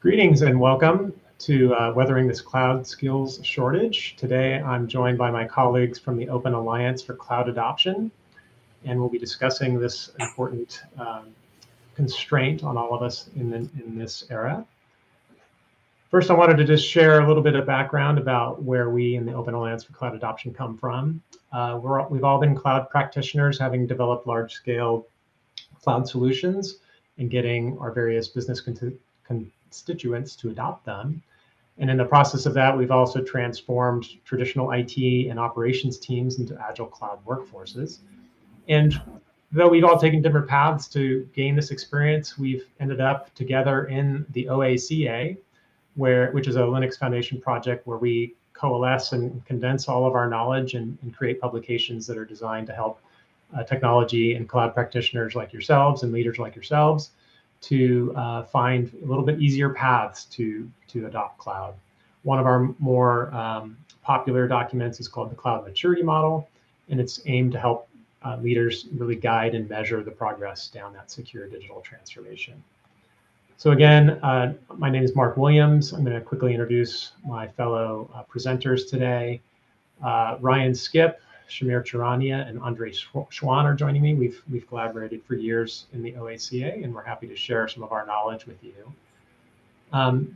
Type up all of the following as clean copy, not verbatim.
Greetings and welcome to Weathering this Cloud Skills Shortage. Today I'm joined by my colleagues from the Open Alliance for Cloud Adoption, and we'll be discussing this important constraint on all of us in this era. First, I wanted to just share a little bit of background about where we in the Open Alliance for Cloud Adoption come from. We've all been cloud practitioners, having developed large-scale cloud solutions and getting our various business constituents to adopt them. And in the process of that, we've also transformed traditional IT and operations teams into agile cloud workforces. And though we've all taken different paths to gain this experience, we've ended up together in the OACA, which is a Linux Foundation project where we coalesce and condense all of our knowledge and create publications that are designed to help technology and cloud practitioners like yourselves and leaders like yourselves to find a little bit easier paths to adopt cloud. One of our more popular documents is called the Cloud Maturity Model, and it's aimed to help leaders really guide and measure the progress down that secure digital transformation. So again, my name is Mark Williams. I'm going to quickly introduce my fellow presenters today. Ryan Skipp, Shamir Charania, and Andre Schwan are joining me. We've collaborated for years in the OACA, and we're happy to share some of our knowledge with you.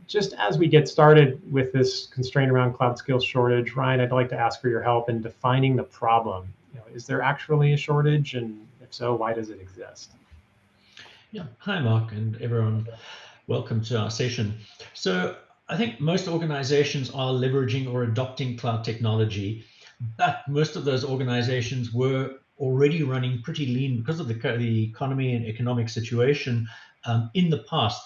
Just as we get started with this constraint around cloud skills shortage, Ryan, I'd like to ask for your help in defining the problem. Is there actually a shortage, and if so, why does it exist? Yeah, hi Mark and everyone. Welcome to our session. So I think most organizations are leveraging or adopting cloud technology, but most of those organizations were already running pretty lean because of the economy and economic situation in the past.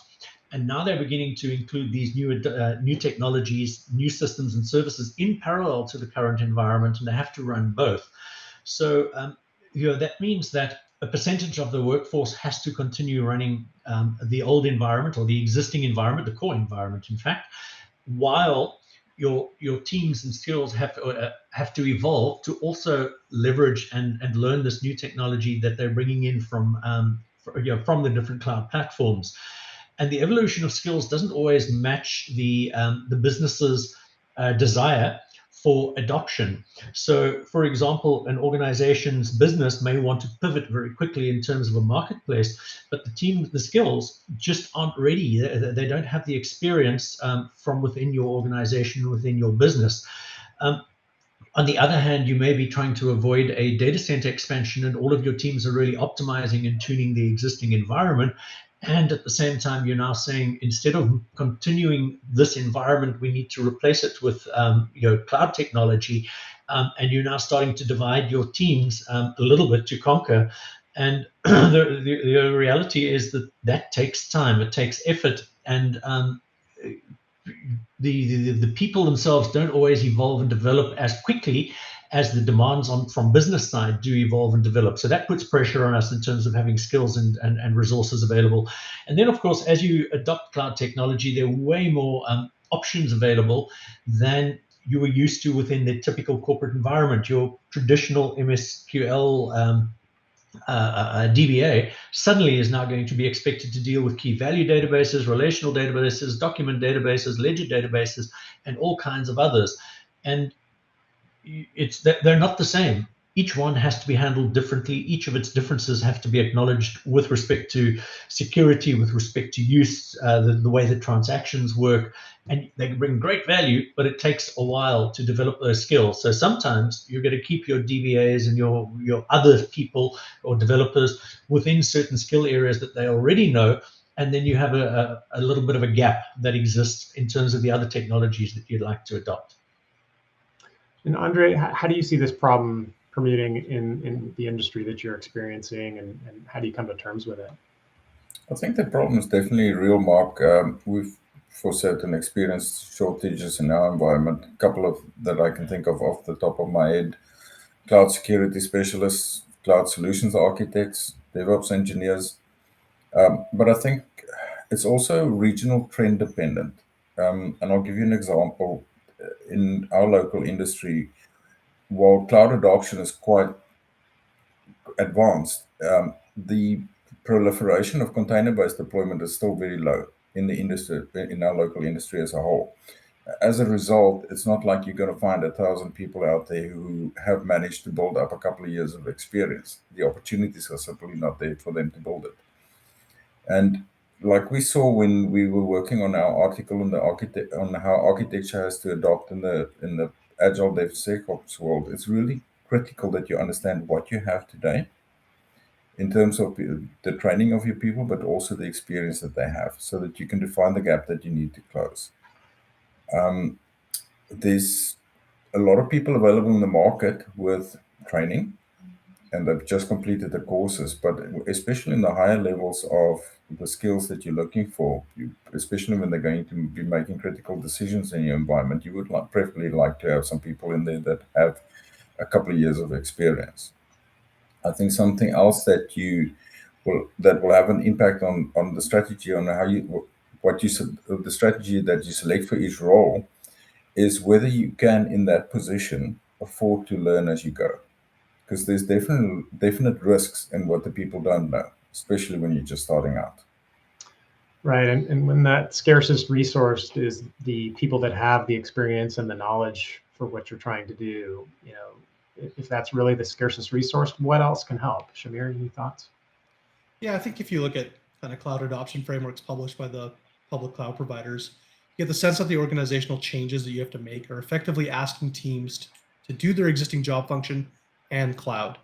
And now they're beginning to include these new technologies, new systems and services in parallel to the current environment, and they have to run both. So that means that a percentage of the workforce has to continue running the old environment or the existing environment, the core environment, in fact, while your teams and skills have to evolve to also leverage and learn this new technology that they're bringing in from the different cloud platforms. And the evolution of skills doesn't always match the business's desire for adoption. So, for example, an organization's business may want to pivot very quickly in terms of a marketplace, but the skills just aren't ready. They don't have the experience from within your organization, within your business. On the other hand, you may be trying to avoid a data center expansion, and all of your teams are really optimizing and tuning the existing environment. And at the same time, you're now saying, instead of continuing this environment, we need to replace it with cloud technology. And you're now starting to divide your teams a little bit to conquer. And the reality is that takes time, it takes effort. And the people themselves don't always evolve and develop as quickly as the demands from business side do evolve and develop. So that puts pressure on us in terms of having skills and resources available. And then, of course, as you adopt cloud technology, there are way more options available than you were used to within the typical corporate environment. Your traditional MSQL DBA suddenly is now going to be expected to deal with key value databases, relational databases, document databases, ledger databases, and all kinds of others. And they're not the same. Each one has to be handled differently. Each of its differences have to be acknowledged with respect to security, with respect to use, the way that transactions work. And they can bring great value, but it takes a while to develop those skills. So sometimes you're going to keep your DBAs and your other people or developers within certain skill areas that they already know. And then you have a little bit of a gap that exists in terms of the other technologies that you'd like to adopt. And Andre, how do you see this problem permeating in the industry that you're experiencing, and how do you come to terms with it? I think the problem is definitely real, Mark. We've, for certain, experienced shortages in our environment. A couple of that I can think of off the top of my head: cloud security specialists, cloud solutions architects, DevOps engineers. But I think it's also regional trend dependent. And I'll give you an example. In our local industry, while cloud adoption is quite advanced, the proliferation of container-based deployment is still very low. in the industry, in our local industry as a whole. As a result, it's not like you're going to find 1,000 people out there who have managed to build up a couple of years of experience. The opportunities are simply not there for them to build it. And like we saw when we were working on our article on on how architecture has to adopt in the agile DevSecOps world, it's really critical that you understand what you have today in terms of the training of your people, but also the experience that they have, so that you can define the gap that you need to close. There's a lot of people available in the market with training, and they've just completed the courses, but especially in the higher levels of the skills that you're looking for, especially when they're going to be making critical decisions in your environment, you would preferably like to have some people in there that have a couple of years of experience. I think something else that will have an impact on the strategy, on how the strategy that you select for each role, is whether you can, in that position, afford to learn as you go. Because there's definite risks in what the people don't know, especially when you're just starting out. Right, and when that scarcest resource is the people that have the experience and the knowledge for what you're trying to do, if that's really the scarcest resource, what else can help? Shamir, any thoughts? Yeah, I think if you look at kind of cloud adoption frameworks published by the public cloud providers, you get the sense that the organizational changes that you have to make are effectively asking teams to do their existing job function and cloud.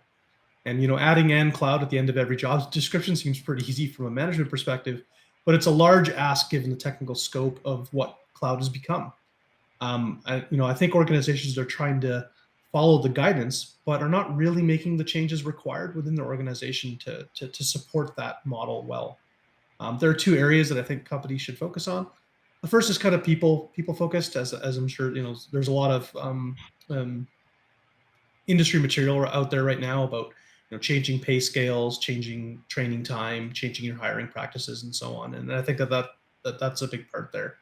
And adding and cloud at the end of every job description seems pretty easy from a management perspective, but it's a large ask given the technical scope of what cloud has become. I think organizations are trying to follow the guidance, but are not really making the changes required within their organization to support that model well. There are two areas that I think companies should focus on. The first is kind of people focused, as I'm sure there's a lot of industry material out there right now about changing pay scales, changing training time, changing your hiring practices, and so on. And I think that's a big part there.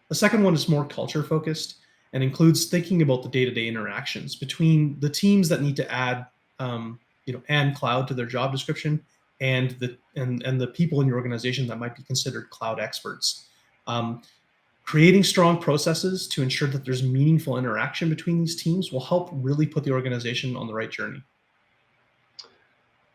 The second one is more culture focused and includes thinking about the day-to-day interactions between the teams that need to add and cloud to their job description and the people in your organization that might be considered cloud experts. Creating strong processes to ensure that there's meaningful interaction between these teams will help really put the organization on the right journey.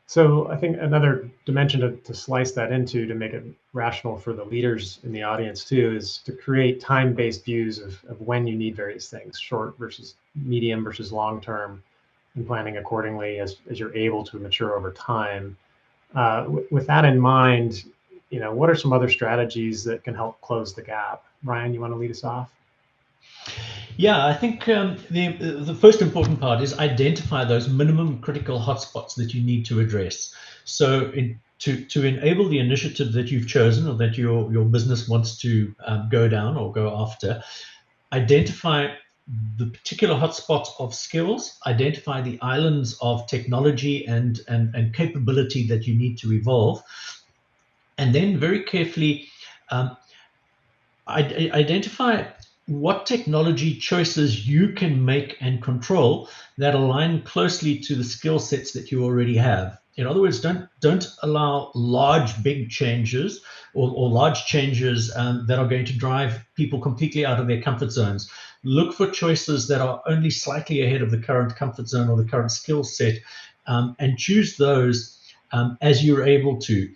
So I think another dimension to slice that into, to make it rational for the leaders in the audience too, is to create time-based views of when you need various things, short versus medium versus long-term, and planning accordingly as you're able to mature over time. With that in mind, what are some other strategies that can help close the gap? Ryan, you want to lead us off? Yeah, I think the first important part is identify those minimum critical hotspots that you need to address. So to enable the initiative that you've chosen or that your business wants to go down or go after, identify the particular hotspots of skills, identify the islands of technology and capability that you need to evolve, and then very carefully identify what technology choices you can make and control that align closely to the skill sets that you already have. In other words, don't allow big changes or large changes that are going to drive people completely out of their comfort zones. Look for choices that are only slightly ahead of the current comfort zone or the current skill set, and choose those as you're able to.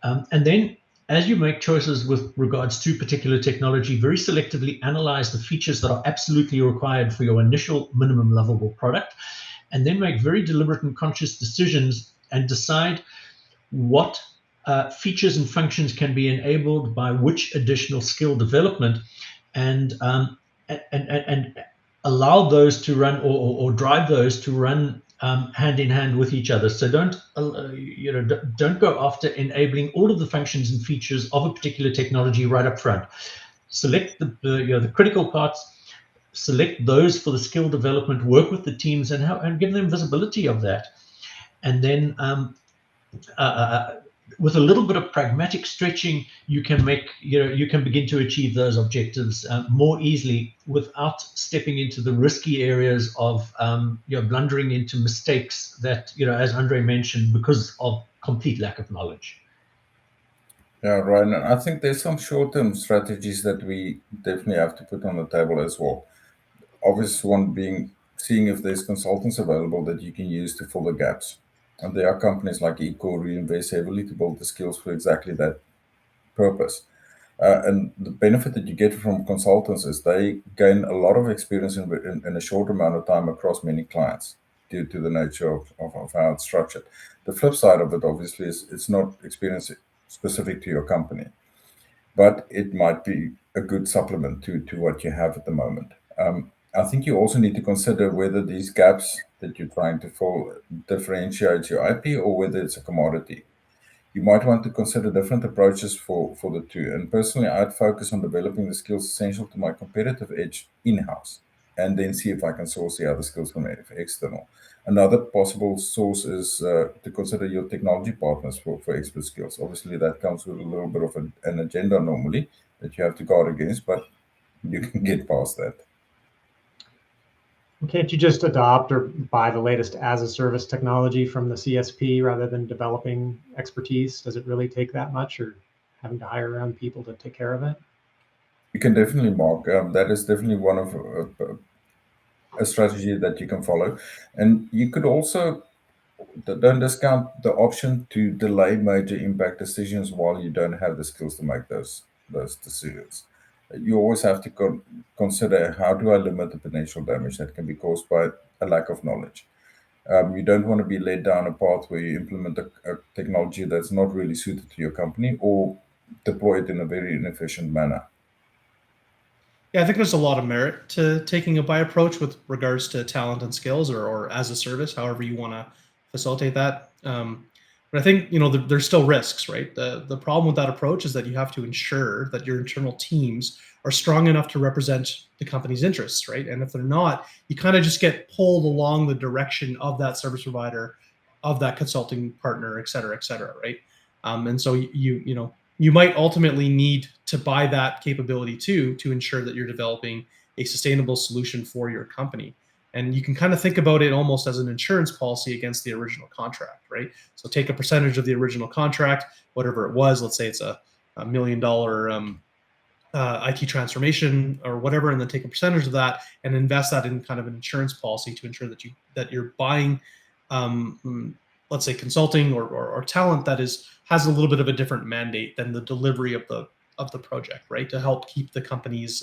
And then as you make choices with regards to particular technology, very selectively analyze the features that are absolutely required for your initial minimum lovable product, and then make very deliberate and conscious decisions and decide what features and functions can be enabled by which additional skill development, and allow those to run or drive those to run hand in hand with each other. So don't go after enabling all of the functions and features of a particular technology right up front. Select the critical parts, select those for the skill development, work with the teams and give them visibility of that. And then with a little bit of pragmatic stretching, you can begin to achieve those objectives more easily without stepping into the risky areas of blundering into mistakes that, as Andre mentioned, because of complete lack of knowledge. Yeah, Ryan, and I think there's some short-term strategies that we definitely have to put on the table as well. Obvious one being seeing if there's consultants available that you can use to fill the gaps. And there are companies like Eco who invest heavily to build the skills for exactly that purpose. And the benefit that you get from consultants is they gain a lot of experience in a short amount of time across many clients due to the nature of how it's structured. The flip side of it, obviously, is it's not experience specific to your company, but it might be a good supplement to what you have at the moment. I think you also need to consider whether these gaps that you're trying to fill differentiates your IP or whether it's a commodity. You might want to consider different approaches for the two. And personally, I'd focus on developing the skills essential to my competitive edge in-house and then see if I can source the other skills from external. Another possible source is to consider your technology partners for expert skills. Obviously, that comes with a little bit of an agenda normally that you have to guard against, but you can get past that. Can't you just adopt or buy the latest as-a-service technology from the CSP rather than developing expertise? Does it really take that much, or having to hire around people to take care of it? You can definitely, Mark. That is definitely one of a strategy that you can follow. And you could also don't discount the option to delay major impact decisions while you don't have the skills to make those decisions. You always have to consider, how do I limit the potential damage that can be caused by a lack of knowledge. You don't want to be led down a path where you implement a technology that's not really suited to your company or deploy it in a very inefficient manner. Yeah, I think there's a lot of merit to taking a buy approach with regards to talent and skills, or as a service, however you want to facilitate that. But I think there's still risks, right? The problem with that approach is that you have to ensure that your internal teams are strong enough to represent the company's interests, right? And if they're not, you kind of just get pulled along the direction of that service provider, of that consulting partner, et cetera, right? And so you might ultimately need to buy that capability too, to ensure that you're developing a sustainable solution for your company. And you can kind of think about it almost as an insurance policy against the original contract, right? So take a percentage of the original contract, whatever it was. Let's say it's a $1 million IT transformation or whatever, and then take a percentage of that and invest that in kind of an insurance policy to ensure that you're buying, let's say, consulting or talent that has a little bit of a different mandate than the delivery of the project, right? To help keep the company's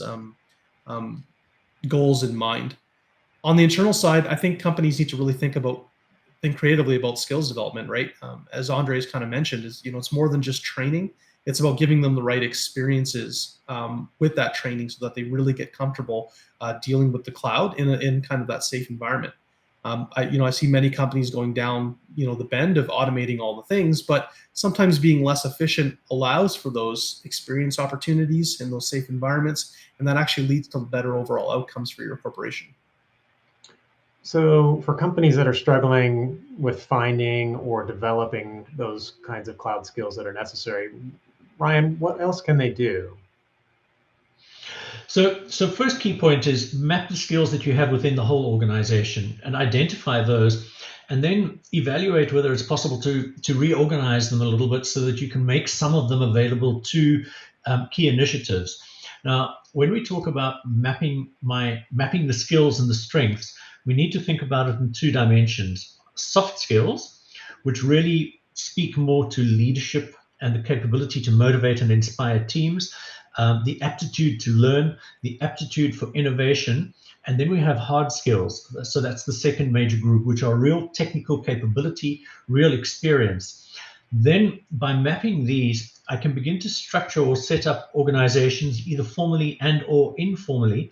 goals in mind. On the internal side, I think companies need to really think creatively about skills development, right? As Andres kind of mentioned, it's more than just training. It's about giving them the right experiences with that training so that they really get comfortable dealing with the cloud in kind of that safe environment. I see many companies going down, the bend of automating all the things, but sometimes being less efficient allows for those experience opportunities in those safe environments, and that actually leads to better overall outcomes for your corporation. So for companies that are struggling with finding or developing those kinds of cloud skills that are necessary, Ryan, what else can they do? So first key point is map the skills that you have within the whole organization and identify those, and then evaluate whether it's possible to reorganize them a little bit so that you can make some of them available to key initiatives. Now, when we talk about mapping the skills and the strengths, we need to think about it in two dimensions. Soft skills, which really speak more to leadership and the capability to motivate and inspire teams, the aptitude to learn, the aptitude for innovation, and then we have hard skills. So that's the second major group, which are real technical capability, real experience. Then by mapping these, I can begin to structure or set up organizations either formally and or informally,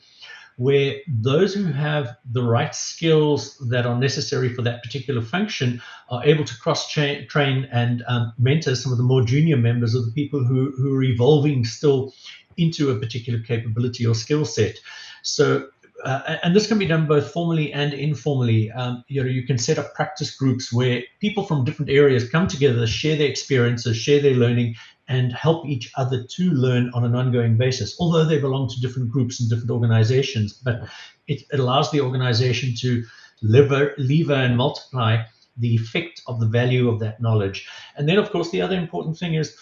where those who have the right skills that are necessary for that particular function are able to cross-train and mentor some of the more junior members of the people who are evolving still into a particular capability or skill set. So, and this can be done both formally and informally. You can set up practice groups where people from different areas come together, share their experiences, share their learning, and help each other to learn on an ongoing basis, although they belong to different groups and different organizations. But it allows the organization to lever and multiply the effect of the value of that knowledge. And then, of course, the other important thing is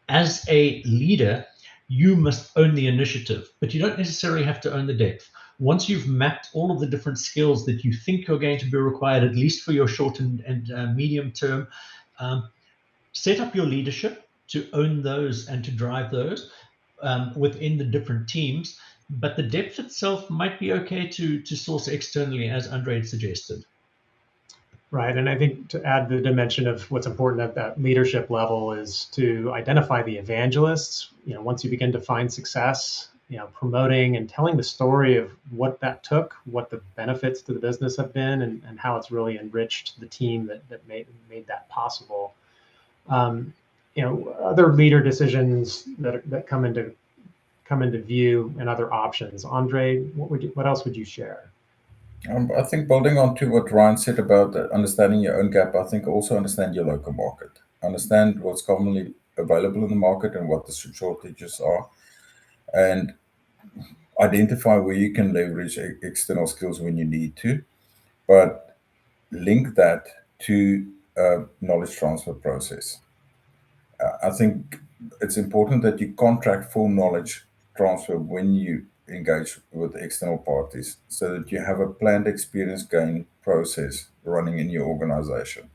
as a leader, you must own the initiative, but you don't necessarily have to own the depth. Once you've mapped all of the different skills that you think are going to be required, at least for your short and medium term, set up your leadership to own those and to drive those within the different teams. But the depth itself might be okay to source externally, as Andre had suggested. Right, and I think to add the dimension of what's important at that leadership level is to identify the evangelists. Once you begin to find success, promoting and telling the story of what that took, what the benefits to the business have been, and how it's really enriched the team that made that possible. Other leader decisions that come into view and other options. Andre, what else would you share? I think building on to what Ryan said about understanding your own gap, I think also understand your local market. Understand what's commonly available in the market and what the shortages are, and identify where you can leverage external skills when you need to, but link that to a knowledge transfer process. I think it's important that you contract full knowledge transfer when you engage with external parties so that you have a planned experience gain process running in your organization.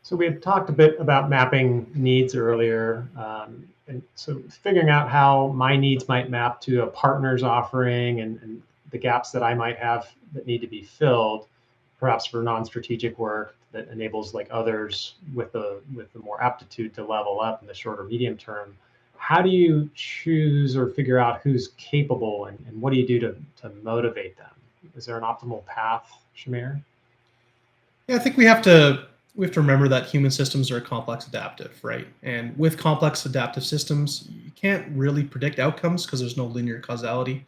So we had talked a bit about mapping needs earlier. And so figuring out how my needs might map to a partner's offering and the gaps that I might have that need to be filled, perhaps for non-strategic work that enables like others with the more aptitude to level up in the short or medium term. How do you choose or figure out who's capable and what do you do to motivate them? Is there an optimal path, Shamir? Yeah, I think we have to remember that human systems are complex adaptive, right? And with complex adaptive systems, you can't really predict outcomes because there's no linear causality.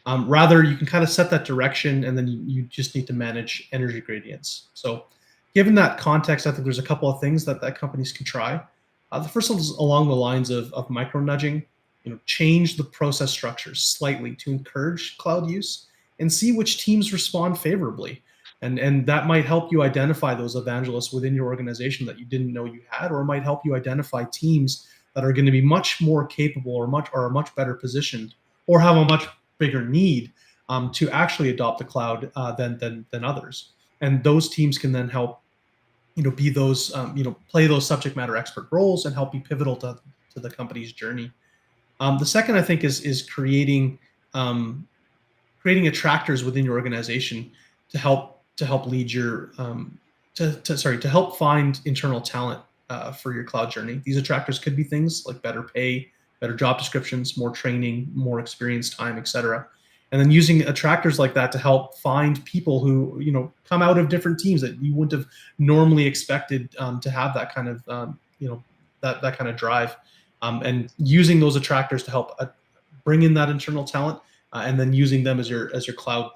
Rather, you can kind of set that direction and then you just need to manage energy gradients. So given that context, I think there's a couple of things that companies can try. The first one is along the lines of micro nudging, change the process structures slightly to encourage cloud use and see which teams respond favorably. And that might help you identify those evangelists within your organization that you didn't know you had, or it might help you identify teams that are going to be much more capable or much better positioned or have a much bigger need to actually adopt the cloud than others. And those teams can then help be those, play those subject matter expert roles and help be pivotal to the company's journey. The second, I think, is creating attractors within your organization to help lead your to help find internal talent for your cloud journey. These attractors could be things like better pay, better job descriptions, more training, more experience time, etc. And then using attractors like that to help find people who come out of different teams that you wouldn't have normally expected to have that kind of that kind of drive, and using those attractors to help bring in that internal talent, and then using them as your cloud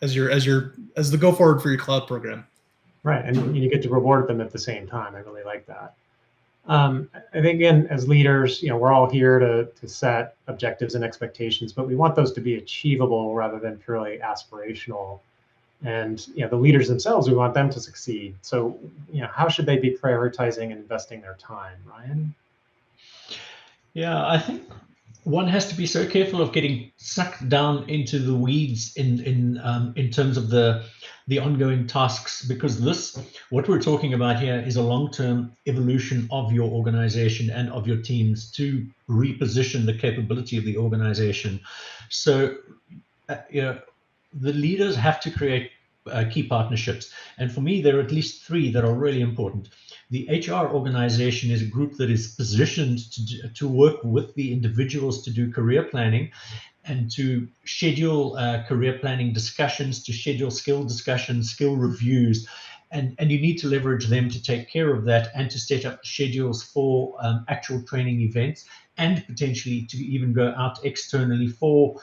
as the go forward for your cloud program. Right, and you get to reward them at the same time. I really like that. I think, again, as leaders, we're all here to set objectives and expectations, but we want those to be achievable rather than purely aspirational. And the leaders themselves, we want them to succeed. So, how should they be prioritizing and investing their time, Ryan? Yeah, I think one has to be so careful of getting sucked down into the weeds in terms of the ongoing tasks, because what we're talking about here is a long-term evolution of your organization and of your teams to reposition the capability of the organization. So the leaders have to create key partnerships. And for me, there are at least three that are really important. The HR organization is a group that is positioned to work with the individuals to do career planning and to schedule career planning discussions, to schedule skill discussions, skill reviews. And you need to leverage them to take care of that and to set up schedules for actual training events, and potentially to even go out externally for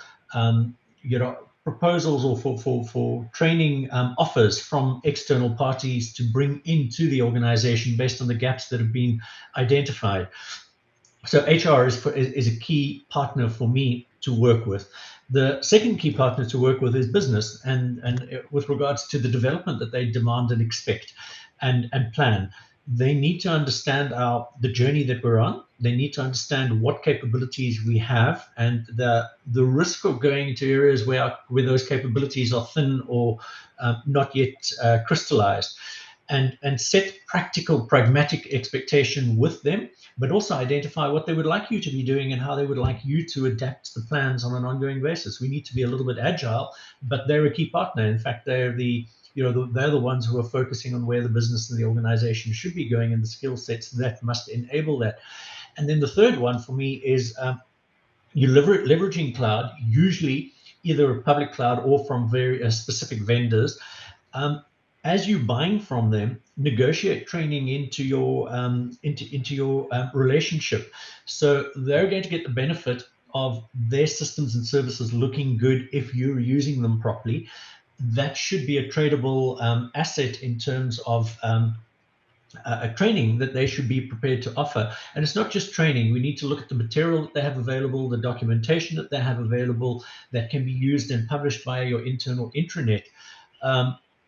proposals or for training offers from external parties to bring into the organization based on the gaps that have been identified. So HR is a key partner for me to work with. The second key partner to work with is business, and with regards to the development that they demand and expect and plan. they need to understand the journey that we're on. They need to understand what capabilities we have and the risk of going into areas where those capabilities are thin or not yet crystallized, and set practical, pragmatic expectation with them, but also identify what they would like you to be doing and how they would like you to adapt the plans on an ongoing basis. We need to be a little bit agile, but they're a key partner. In fact, they're they're the ones who are focusing on where the business and the organization should be going and the skill sets that must enable that. And then the third one for me is you're leveraging cloud, usually either a public cloud or from very specific vendors. As you're buying from them, negotiate training into your relationship. So they're going to get the benefit of their systems and services looking good if you're using them properly. That should be a tradable asset in terms of a training that they should be prepared to offer. And it's not just training. We need to look at the material that they have available, the documentation that they have available that can be used and published via your internal intranet.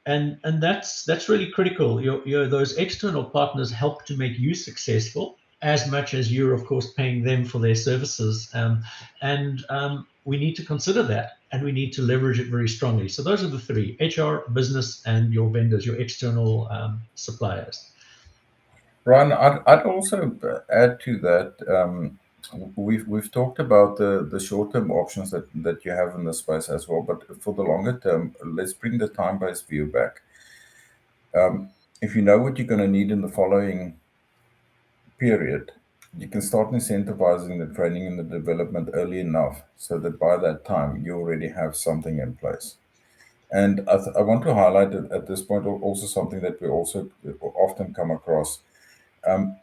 And that's really critical. Those external partners help to make you successful as much as you're, of course, paying them for their services. We need to consider that, and we need to leverage it very strongly. So those are the three: HR, business, and your vendors, your external suppliers. Ryan, I'd also add to that. We've talked about the short-term options that you have in this space as well, but for the longer term, let's bring the time-based view back. If you know what you're going to need in the following period, you can start incentivizing the training and the development early enough so that by that time you already have something in place. And I want to highlight at this point also something that we also often come across.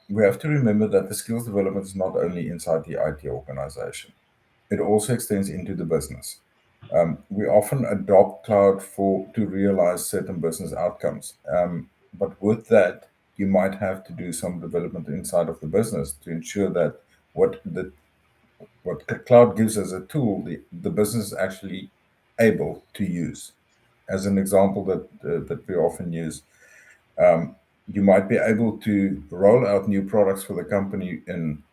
We have to remember that the skills development is not only inside the IT organization. It also extends into the business. We often adopt cloud to realize certain business outcomes. But with that, you might have to do some development inside of the business to ensure that what cloud gives as a tool, the business is actually able to use. As an example that we often use, you might be able to roll out new products for the company in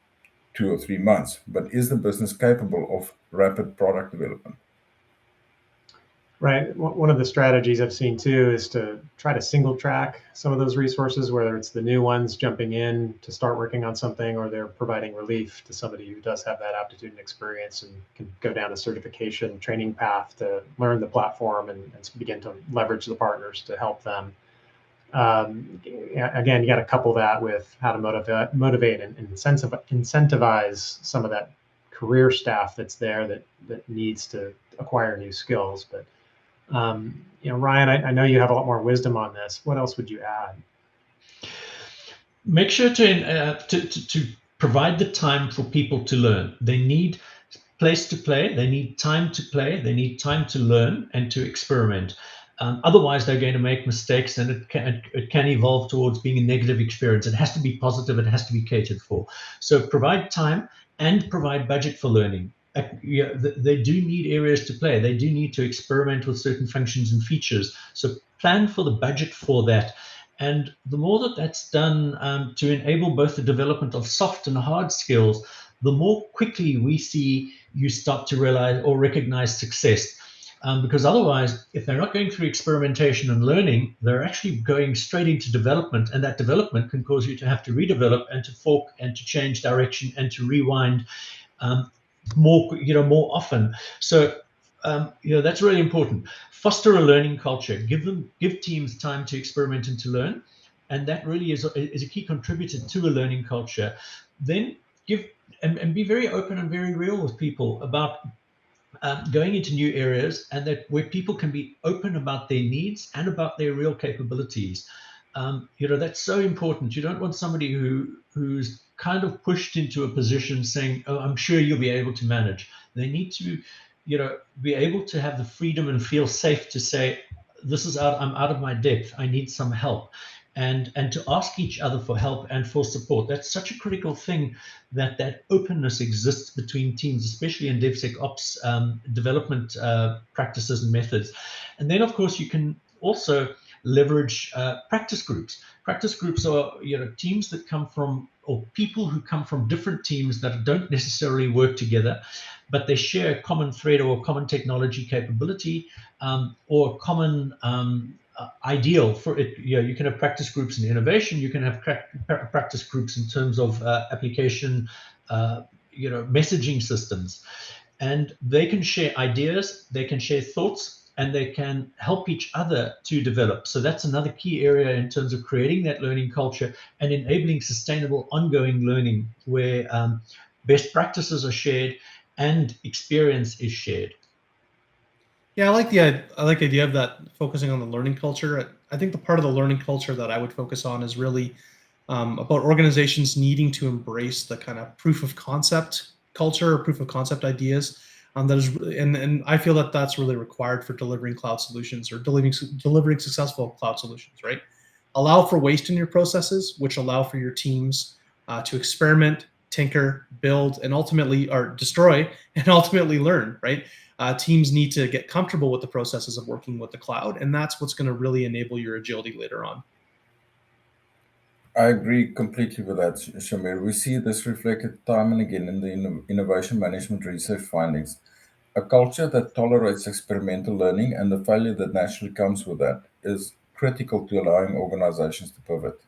2 or 3 months, but is the business capable of rapid product development? Right. One of the strategies I've seen too is to try to single track some of those resources, whether it's the new ones jumping in to start working on something, or they're providing relief to somebody who does have that aptitude and experience and can go down a certification training path to learn the platform and begin to leverage the partners to help them. Again, you got to couple that with how to motivate and incentivize some of that career staff that's there that needs to acquire new skills. But Ryan, I know you have a lot more wisdom on this. What else would you add? Make sure to provide the time for people to learn. They need place to play. They need time to play. They need time to learn and to experiment. Otherwise, they're going to make mistakes, and it can evolve towards being a negative experience. It has to be positive. It has to be catered for. So provide time and provide budget for learning. They do need areas to play. They do need to experiment with certain functions and features. So plan for the budget for that. And the more that's done to enable both the development of soft and hard skills, the more quickly we see you start to realize or recognize success. Because otherwise, if they're not going through experimentation and learning, they're actually going straight into development, and that development can cause you to have to redevelop and to fork and to change direction and to rewind more often. So that's really important. Foster a learning culture. Give teams time to experiment and to learn, and that really is a key contributor to a learning culture. Then give and be very open and very real with people about going into new areas, and that where people can be open about their needs and about their real capabilities. That's so important. You don't want somebody who's kind of pushed into a position saying, "Oh, I'm sure you'll be able to manage." They need to, be able to have the freedom and feel safe to say, I'm out of my depth. I need some help. And to ask each other for help and for support. That's such a critical thing, that openness exists between teams, especially in DevSecOps development practices and methods. And then, of course, you can also leverage practice groups. Practice groups are teams that come from, or people who come from different teams that don't necessarily work together, but they share a common thread or a common technology capability, or a common ideal for it. You can have practice groups in innovation. You can have practice groups in terms of application, messaging systems, and they can share ideas, they can share thoughts, and they can help each other to develop. So that's another key area in terms of creating that learning culture and enabling sustainable ongoing learning, where best practices are shared and experience is shared. Yeah, I like the idea of that, focusing on the learning culture. I think the part of the learning culture that I would focus on is really about organizations needing to embrace the kind of proof of concept culture, or proof of concept ideas. And I feel that that's really required for delivering cloud solutions, or delivering successful cloud solutions, right? Allow for waste in your processes, which allow for your teams to experiment, tinker, build, and ultimately, or destroy, and ultimately learn, right? Teams need to get comfortable with the processes of working with the cloud, and that's what's going to really enable your agility later on. I agree completely with that, Shamir. We see this reflected time and again in the innovation management research findings. A culture that tolerates experimental learning and the failure that naturally comes with that is critical to allowing organizations to pivot.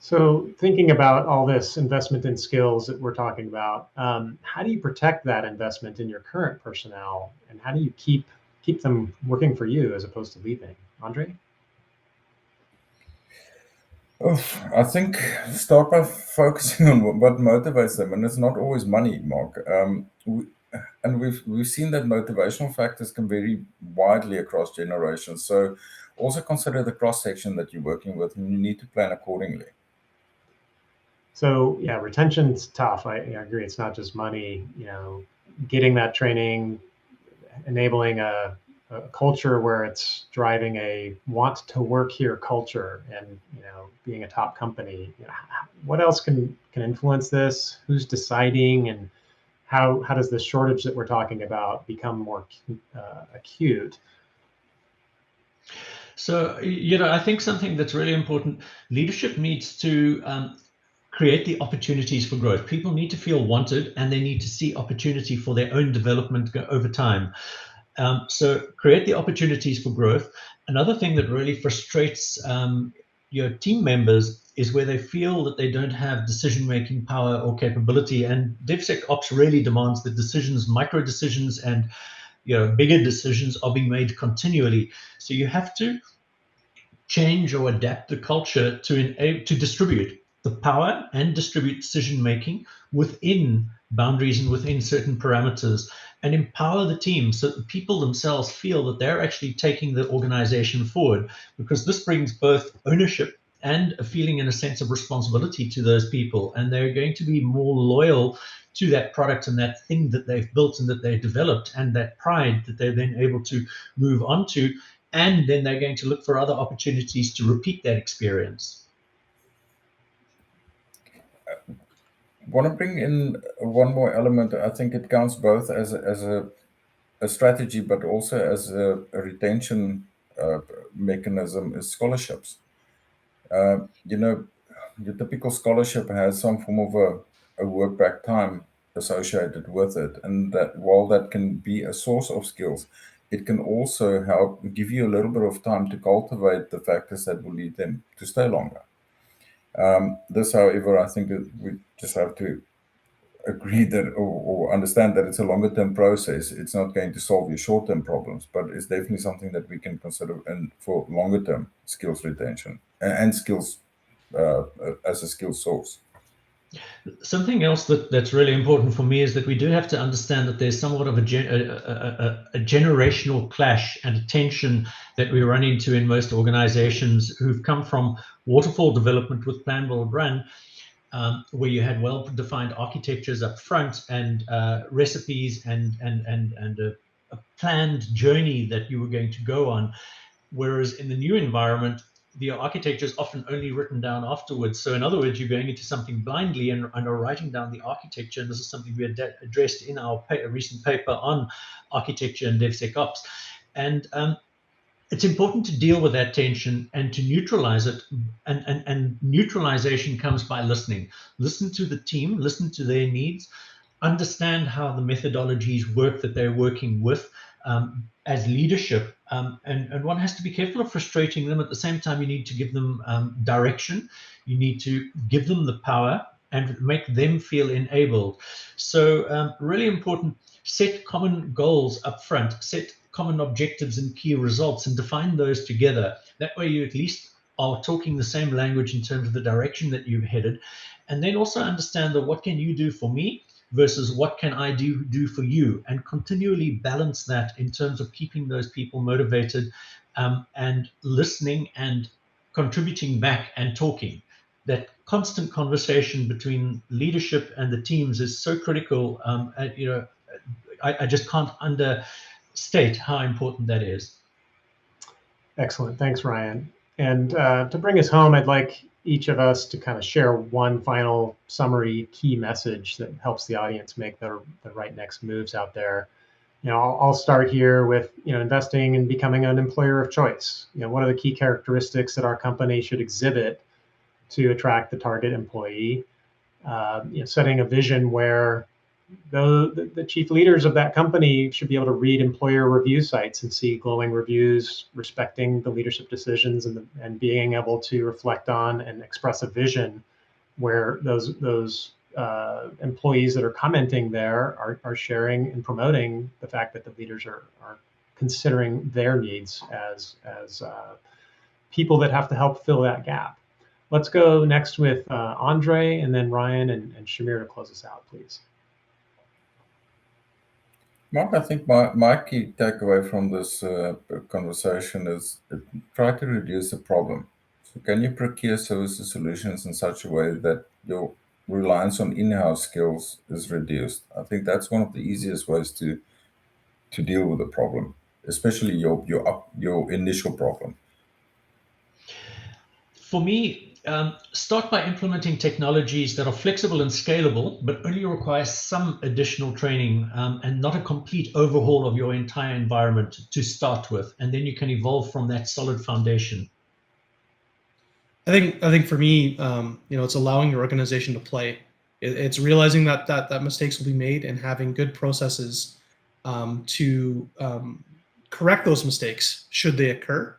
So thinking about all this investment in skills that we're talking about, how do you protect that investment in your current personnel, and how do you keep them working for you as opposed to leaving? Andre? I think start by focusing on what motivates them, and it's not always money, Mark. We've seen that motivational factors can vary widely across generations. So also consider the cross section that you're working with, and you need to plan accordingly. So yeah, retention's tough. I agree. It's not just money. Getting that training, enabling a culture where it's driving a want to work here culture, and being a top company. What else can influence this? Who's deciding, and how does the shortage that we're talking about become more acute? So I think something that's really important. Leadership needs to create the opportunities for growth. People need to feel wanted, and they need to see opportunity for their own development over time. So create the opportunities for growth. Another thing that really frustrates your team members is where they feel that they don't have decision-making power or capability. And DevSecOps really demands that decisions, micro decisions, and bigger decisions are being made continually. So you have to change or adapt the culture to distribute the power and distribute decision making within boundaries and within certain parameters, and empower the team so that the people themselves feel that they're actually taking the organization forward, because this brings both ownership and a feeling and a sense of responsibility to those people, and they're going to be more loyal to that product and that thing that they've built and that they've developed, and that pride that they're then able to move on to, and then they're going to look for other opportunities to repeat that experience. Want to bring in one more element. I think it counts both as a strategy, but also as a retention mechanism, is scholarships. Your typical scholarship has some form of a work back time associated with it, and that while that can be a source of skills, it can also help give you a little bit of time to cultivate the factors that will lead them to stay longer. This, however, I think that we just have to agree that, or understand that it's a longer term process. It's not going to solve your short term problems, but it's definitely something that we can consider for longer term skills retention and skills as a skill source. Something else that's really important for me is that we do have to understand that there's somewhat of a generational clash and a tension that we run into in most organizations who've come from waterfall development with plan, build, run, where you had well-defined architectures up front and recipes and a planned journey that you were going to go on. Whereas in the new environment, the architecture is often only written down afterwards. So in other words, you're going into something blindly and are writing down the architecture. And this is something we addressed in our recent paper on architecture and DevSecOps. And it's important to deal with that tension and to neutralize it. And neutralization comes by listening. Listen to the team, listen to their needs, understand how the methodologies work that they're working with as leadership. And one has to be careful of frustrating them. At the same time, you need to give them direction. You need to give them the power and make them feel enabled. So really important, set common goals up front, set common objectives and key results and define those together. That way you at least are talking the same language in terms of the direction that you've headed. And then also understand that what can you do for me versus what can I do for you, and continually balance that in terms of keeping those people motivated and listening and contributing back and talking. That constant conversation between leadership and the teams is so critical. I just can't understate how important that is. Excellent. Thanks, Ryan. And to bring us home, I'd like each of us to kind of share one final summary key message that helps the audience make the right next moves out there. I'll start here with, investing and becoming an employer of choice. What are the key characteristics that our company should exhibit to attract the target employee? Setting a vision where the chief leaders of that company should be able to read employer review sites and see glowing reviews, respecting the leadership decisions, and being able to reflect on and express a vision where those employees that are commenting there are sharing and promoting the fact that the leaders are considering their needs as people that have to help fill that gap. Let's go next with Andre, and then Ryan and Shamir to close us out, please. Mark, I think my key takeaway from this conversation is try to reduce the problem. So can you procure services solutions in such a way that your reliance on in-house skills is reduced? I think that's one of the easiest ways to deal with the problem, especially your initial problem. For me, start by implementing technologies that are flexible and scalable, but only require some additional training and not a complete overhaul of your entire environment to start with. And then you can evolve from that solid foundation. I think for me, it's allowing your organization to play. It's realizing that mistakes will be made and having good processes to correct those mistakes should they occur,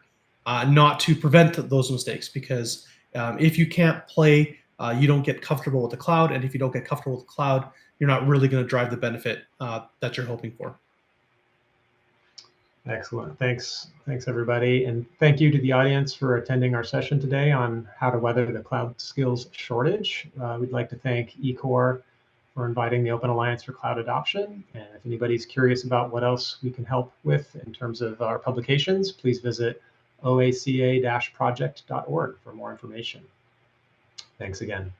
not to prevent those mistakes. Because if you can't play, you don't get comfortable with the cloud, and if you don't get comfortable with the cloud, you're not really going to drive the benefit that you're hoping for. Excellent. Thanks, everybody. And thank you to the audience for attending our session today on how to weather the cloud skills shortage. We'd like to thank eCore for inviting the Open Alliance for Cloud Adoption. And if anybody's curious about what else we can help with in terms of our publications, please visit oaca-project.org for more information. Thanks again.